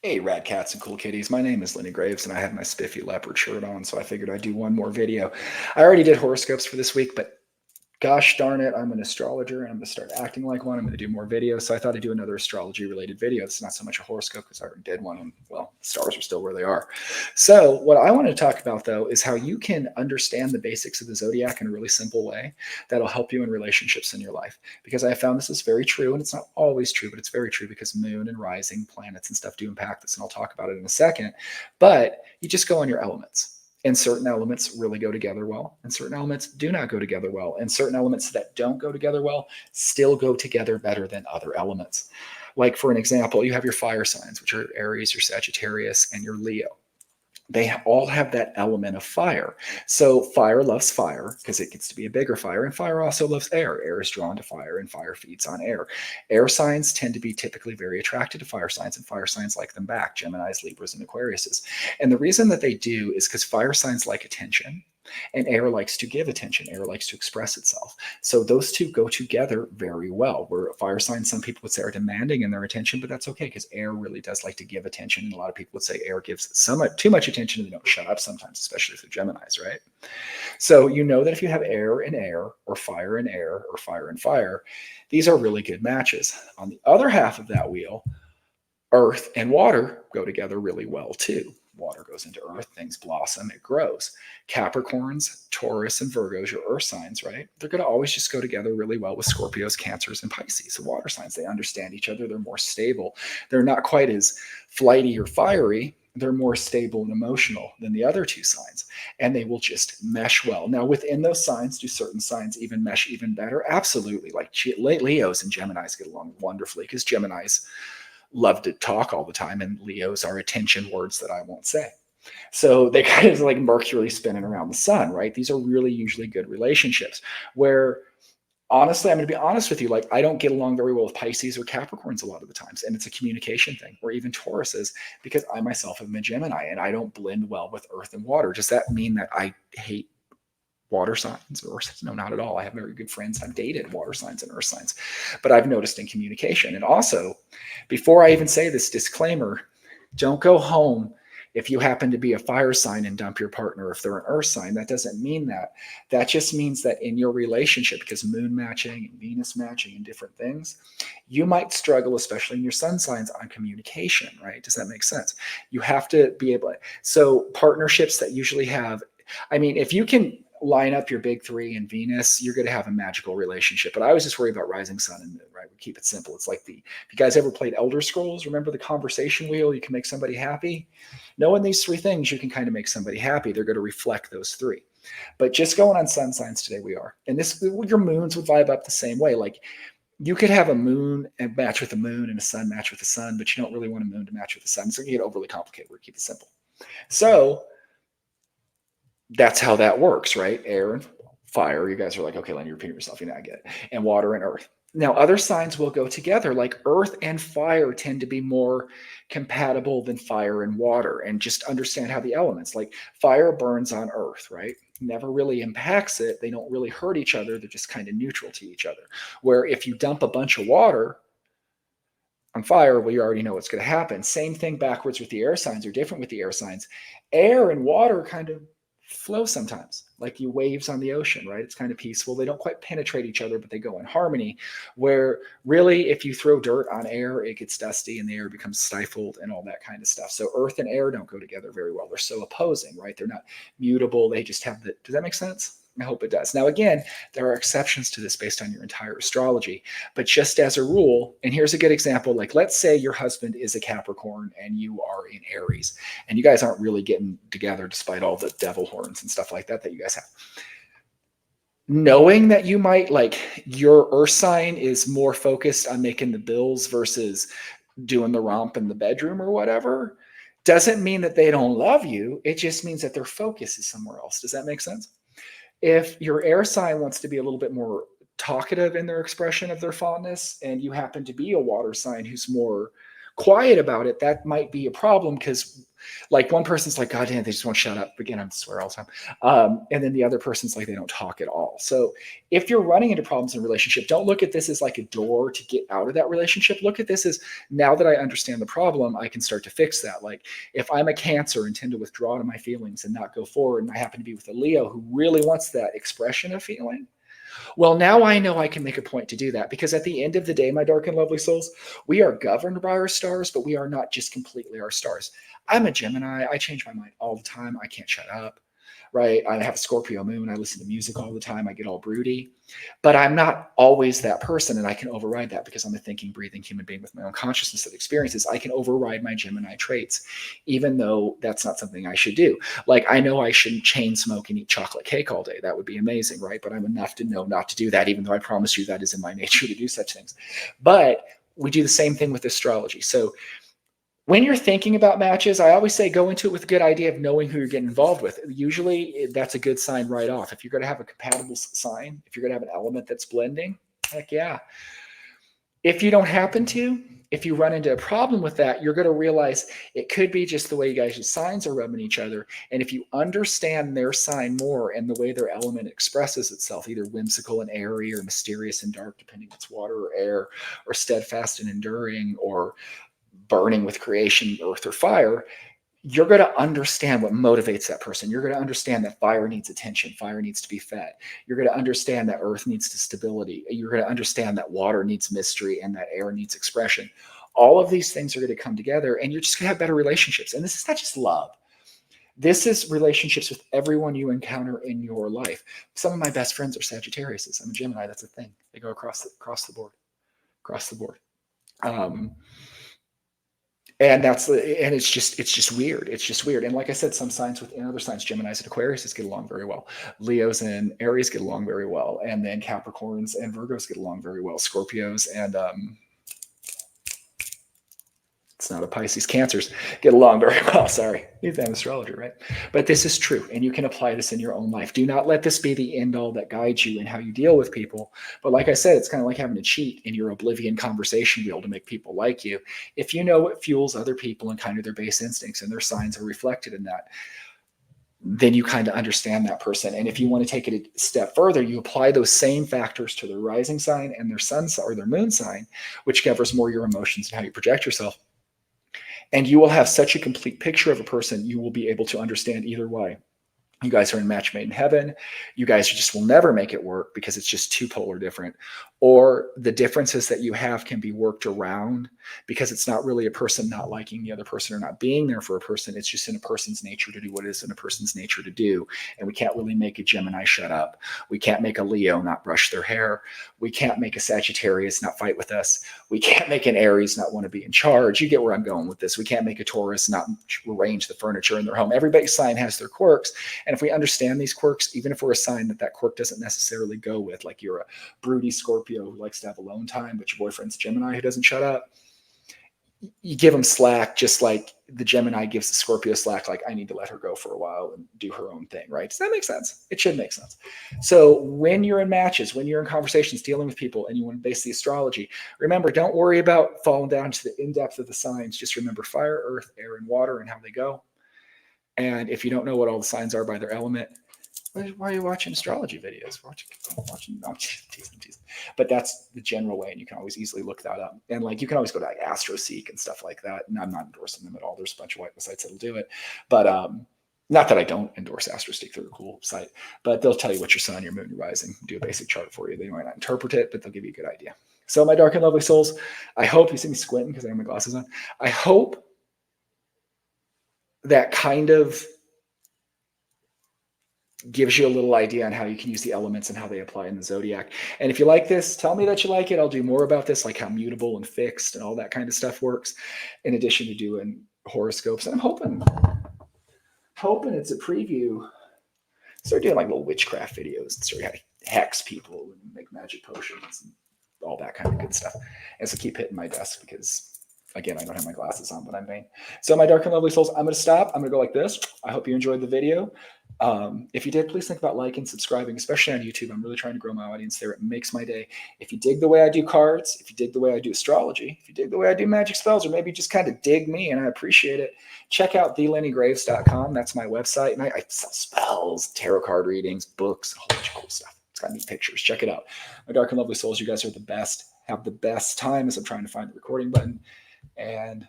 Hey, rad cats and cool kitties. My name is Lenny Graves, and I have my spiffy leopard shirt on, so I figured I'd do one more video. I already did horoscopes for this week, but gosh darn it, I'm an astrologer, and I'm going to start acting like one. I'm going to do more videos, so I thought I'd do another astrology-related video. It's not so much a horoscope because I already did one, and, well, the stars are still where they are. So what I want to talk about, though, is how you can understand the basics of the zodiac in a really simple way that'll help you in relationships in your life. Because I have found this is very true, and it's not always true, but it's very true because moon and rising planets and stuff do impact this, and I'll talk about it in a second. But you just go on your elements. And certain elements really go together well, and certain elements do not go together well. And certain elements that don't go together well still go together better than other elements. Like, for an example, you have your fire signs, which are Aries, your Sagittarius, and your Leo. They all have that element of fire. So fire loves fire because it gets to be a bigger fire, and fire also loves air. Air is drawn to fire, and fire feeds on air. Air signs tend to be typically very attracted to fire signs, and fire signs like them back: Geminis, Libras, and Aquariuses. And the reason that they do is because fire signs like attention, and air likes to give attention. Air likes to express itself. So those two go together very well. Where fire signs, some people would say, are demanding in their attention, but that's okay because air really does like to give attention. And a lot of people would say air gives too much attention and they don't shut up sometimes, especially if they're Geminis, right? So you know that if you have air and air, or fire and air, or fire and fire, these are really good matches. On the other half of that wheel, earth and water go together really well too. Water goes into earth, things blossom, it grows. Capricorns, Taurus, and Virgos, your earth signs, right? They're going to always just go together really well with Scorpios, Cancers, and Pisces. The water signs, they understand each other. They're more stable. They're not quite as flighty or fiery. They're more stable and emotional than the other two signs, and they will just mesh well. Now, within those signs, do certain signs even mesh even better? Absolutely. Like Leos and Geminis get along wonderfully because Geminis love to talk all the time, and Leos are attention words that I won't say. So they kind of like Mercury spinning around the sun, right? These are really usually good relationships where, honestly, I'm going to be honest with you, like I don't get along very well with Pisces or Capricorns a lot of the times. And it's a communication thing, or even Tauruses, because I myself am a Gemini and I don't blend well with earth and water. Does that mean that I hate water signs? Or no, not at all. I have very good friends. I've dated water signs and earth signs, but I've noticed in communication. And also, before I even say this disclaimer, don't go home if you happen to be a fire sign and dump your partner if they're an earth sign. That doesn't mean that. That just means that in your relationship, because moon matching and Venus matching and different things, you might struggle, especially in your sun signs, on communication, right? Does that make sense? You have to be able to, so partnerships that usually have, I mean, if you can line up your big three in Venus, you're going to have a magical relationship. But I was just worried about rising sun and moon, right? We keep it simple. It's like if you guys ever played Elder Scrolls, remember the conversation wheel? You can make somebody happy. Knowing these three things, you can kind of make somebody happy. They're going to reflect those three. But just going on sun signs today, we are. And this, your moons would vibe up the same way. Like you could have a moon and match with the moon and a sun match with the sun, but you don't really want a moon to match with the sun. So you get overly complicated. We're keep it simple. So that's how that works, right? Air and fire. You guys are like, okay, Len, you're repeating yourself. You know, I get it. And water and earth. Now, other signs will go together. Like earth and fire tend to be more compatible than fire and water. And just understand how the elements, like fire burns on earth, right? Never really impacts it. They don't really hurt each other. They're just kind of neutral to each other. Where if you dump a bunch of water on fire, well, you already know what's going to happen. Same thing backwards with the air signs, or different with the air signs. Air and water kind of flow sometimes, like you waves on the ocean, right? It's kind of peaceful. They don't quite penetrate each other, but they go in harmony. Where really, if you throw dirt on air, it gets dusty and the air becomes stifled and all that kind of stuff. So earth and air don't go together very well. They're so opposing, right? They're not mutable. They just have the, does that make sense? I hope it does. Now, again, there are exceptions to this based on your entire astrology, but just as a rule, and here's a good example, like let's say your husband is a Capricorn and you are in Aries, and you guys aren't really getting together despite all the devil horns and stuff like that you guys have. Knowing that you might, like your earth sign is more focused on making the bills versus doing the romp in the bedroom or whatever, doesn't mean that they don't love you. It just means that their focus is somewhere else. Does that make sense? If your air sign wants to be a little bit more talkative in their expression of their fondness, and you happen to be a water sign who's more quiet about it, that might be a problem, because like one person's like, God damn, they just won't shut up. Again, I swear all the time. And then the other person's like, they don't talk at all. So if you're running into problems in a relationship, don't look at this as like a door to get out of that relationship. Look at this as, now that I understand the problem, I can start to fix that. Like if I'm a Cancer and tend to withdraw to my feelings and not go forward, and I happen to be with a Leo who really wants that expression of feeling, well, now I know I can make a point to do that, because at the end of the day, my dark and lovely souls, we are governed by our stars, but we are not just completely our stars. I'm a Gemini. I change my mind all the time. I can't shut up, right? I have a Scorpio moon. I listen to music all the time. I get all broody, but I'm not always that person. And I can override that because I'm a thinking, breathing human being with my own consciousness that experiences. I can override my Gemini traits, even though that's not something I should do. Like I know I shouldn't chain smoke and eat chocolate cake all day. That would be amazing, right? But I'm enough to know not to do that, even though I promise you that is in my nature to do such things. But we do the same thing with astrology. So when you're thinking about matches, I always say go into it with a good idea of knowing who you're getting involved with. Usually that's a good sign right off. If you're going to have a compatible sign, if you're going to have an element that's blending, heck yeah. If you don't happen to, if you run into a problem with that, you're going to realize it could be just the way you guys' signs are rubbing each other. And if you understand their sign more and the way their element expresses itself, either whimsical and airy or mysterious and dark, depending if it's water or air, or steadfast and enduring, or burning with creation, earth or fire, you're going to understand what motivates that person. You're going to understand that fire needs attention. Fire needs to be fed. You're going to understand that earth needs stability. You're going to understand that water needs mystery and that air needs expression. All of these things are going to come together, and you're just going to have better relationships. And this is not just love. This is relationships with everyone you encounter in your life. Some of my best friends are Sagittarius. I'm a Gemini. That's a thing. They go across the board. And it's just weird. It's just weird. And like I said, some signs within other signs, Geminis and Aquarius get along very well. Leos and Aries get along very well. And then Capricorns and Virgos get along very well. Scorpios and it's not a Pisces, Cancers get along very well. Sorry, you're an astrologer, right? But this is true, and you can apply this in your own life. Do not let this be the end all that guides you in how you deal with people. But like I said, it's kind of like having to cheat in your oblivion conversation wheel to make people like you. If you know what fuels other people and kind of their base instincts, and their signs are reflected in that, then you kind of understand that person. And if you want to take it a step further, you apply those same factors to their rising sign and their sun or their moon sign, which governs more your emotions and how you project yourself. And you will have such a complete picture of a person, you will be able to understand either way. You guys are in match made in heaven. You guys just will never make it work because it's just too polar different. Or the differences that you have can be worked around because it's not really a person not liking the other person or not being there for a person. It's just in a person's nature to do what is in a person's nature to do. And we can't really make a Gemini shut up. We can't make a Leo not brush their hair. We can't make a Sagittarius not fight with us. We can't make an Aries not want to be in charge. You get where I'm going with this. We can't make a Taurus not arrange the furniture in their home. Everybody's sign has their quirks. And if we understand these quirks, even if we're a sign that quirk doesn't necessarily go with, like you're a broody Scorpio who likes to have alone time, but your boyfriend's Gemini who doesn't shut up, you give them slack, just like the Gemini gives the Scorpio slack, like I need to let her go for a while and do her own thing, right? Does that make sense? It should make sense. So when you're in matches, when you're in conversations, dealing with people, and you want to base the astrology, remember, don't worry about falling down to the in-depth of the signs. Just remember fire, earth, air, and water and how they go. And if you don't know what all the signs are by their element, why are you watching astrology videos? But that's the general way, and you can always easily look that up. And like you can always go to like AstroSeek and stuff like that. And I'm not endorsing them at all. There's a bunch of white sites that'll do it, but not that I don't endorse AstroSeek. They're a cool site, but they'll tell you what your sun, your moon, your rising, do a basic chart for you. They might not interpret it, but they'll give you a good idea. So my dark and lovely souls, I hope you see me squinting because I have my glasses on. I hope that kind of gives you a little idea on how you can use the elements and how they apply in the zodiac. And if you like this, tell me that you like it. I'll do more about this, like how mutable and fixed and all that kind of stuff works, in addition to doing horoscopes. And I'm hoping it's a preview. Start doing like little witchcraft videos and start how to hex people and make magic potions and all that kind of good stuff. And so keep hitting my desk because, again, I don't have my glasses on, but I'm vain. So my dark and lovely souls, I'm going to stop. I'm going to go like this. I hope you enjoyed the video. If you did, please think about liking, subscribing, especially on YouTube. I'm really trying to grow my audience there. It makes my day. If you dig the way I do cards, if you dig the way I do astrology, if you dig the way I do magic spells, or maybe just kind of dig me, and I appreciate it, check out thelennygraves.com. That's my website. And I sell spells, tarot card readings, books, a whole bunch of cool stuff. It's got neat pictures. Check it out. My dark and lovely souls, you guys are the best. Have the best time as I'm trying to find the recording button. And